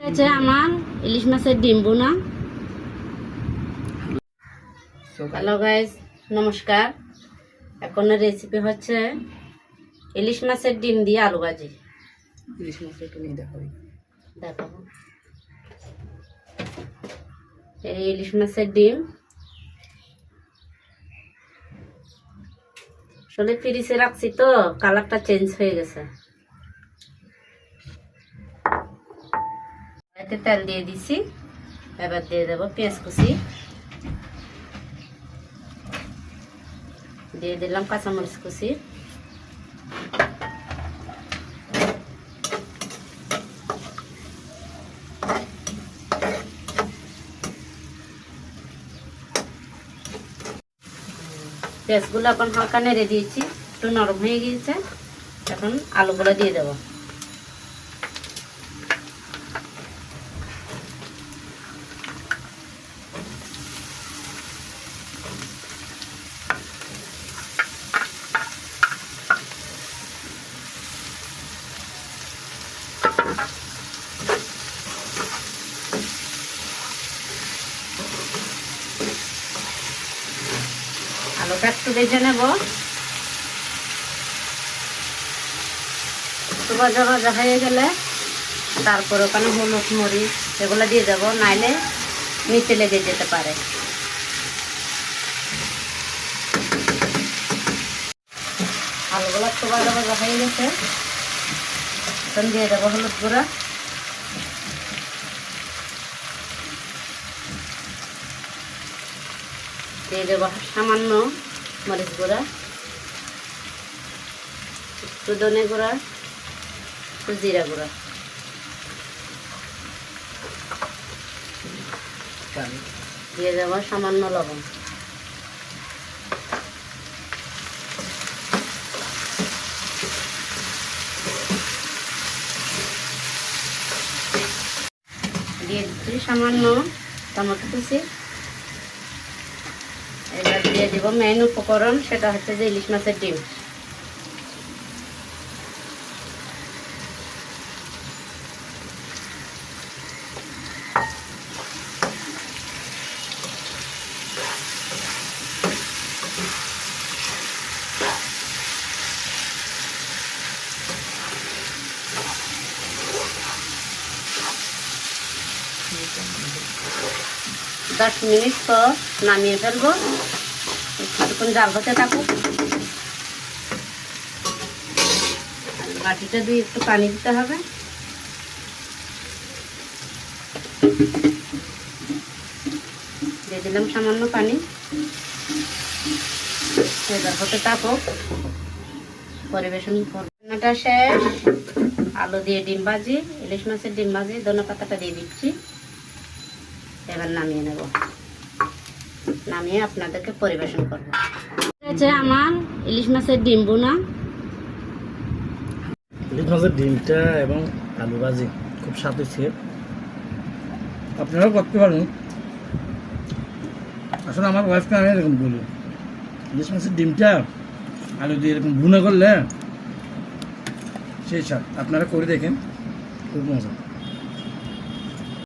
আমার ইলিশ মাছের ডিম বোনা। হ্যালো গাইস, নমস্কার। এখনের রেসিপি হচ্ছে ইলিশ মাছের ডিম দিয়ে আলু ভাজি। ইলিশ মাছ একটু নিয়ে দেখাবো। এই ইলিশ মাছের ডিম আসলে ফ্রিজে রাখছি তো কালারটা চেঞ্জ হয়ে গেছে। এতে তেল দিয়ে দিছি, এবার দিয়ে দেবো পেঁয়াজ কুচি, দিয়ে দিলাম কাঁচামরিচ কুচি, পেঁয়াজগুলো এখন হালকা নেড়ে দিয়েছি, একটু নরম হয়ে গিয়েছে। এখন আলুগুলো দিয়ে দেবো। আলুটা একটু ভেজে নেব, একটু ভাজা ভাজা হয়ে গেলে তারপর ওখানে হলুদ মরিচ এগুলো দিয়ে দেবো, নাইলে নিচে লেগে যেতে পারে। আলুগুলো একটু ভাজা ভাজা হয়ে গেছে, এখন দিয়ে দেবো হলুদ গুঁড়া, দিয়ে দেবো সামান্য মরিচ গুঁড়া, একটু ধনে গুঁড়া, একটু জিরা গুঁড়া, দিয়ে দেবো সামান্য লবণ। দিয়ে দিচ্ছি সামান্য টমেটো কুচি। এবার দিয়ে দিব মেন উপকরণ, সেটা হচ্ছে যে ইলিশ মাছের ডিম। দশ মিনিট পর নামিয়ে ফেলবো, কিছুক্ষণ জাল হতে থাকুক। বাটিটা দিয়ে একটু পানি দিতে হবে, দিয়ে দিলাম সামান্য পানি। এবার হতে থাকুক, পরিবেশন করব। রান্নাটা শেষ। আলু দিয়ে ডিম ভাজি, ইলিশ মাছের ডিম ভাজি, ধনেপাতাটা দিয়ে দিচ্ছি। এবার নামিয়ে নেব, নামিয়ে আপনাদেরকে পরিবেশন করবো। আমার ইলিশ মাছের ডিম বোনা। ইলিশ মাছের ডিমটা এবং আলু ভাজি খুব স্বাদ হয়েছে, আপনারাও করতে পারেন। আসলে আমার ওয়াইফকে আমি এরকম বলি, ইলিশ মাছের ডিমটা আলু দিয়ে এরকম ভুনা করলে সেই স্বাদ। আপনারা করে দেখেন, খুব মজা।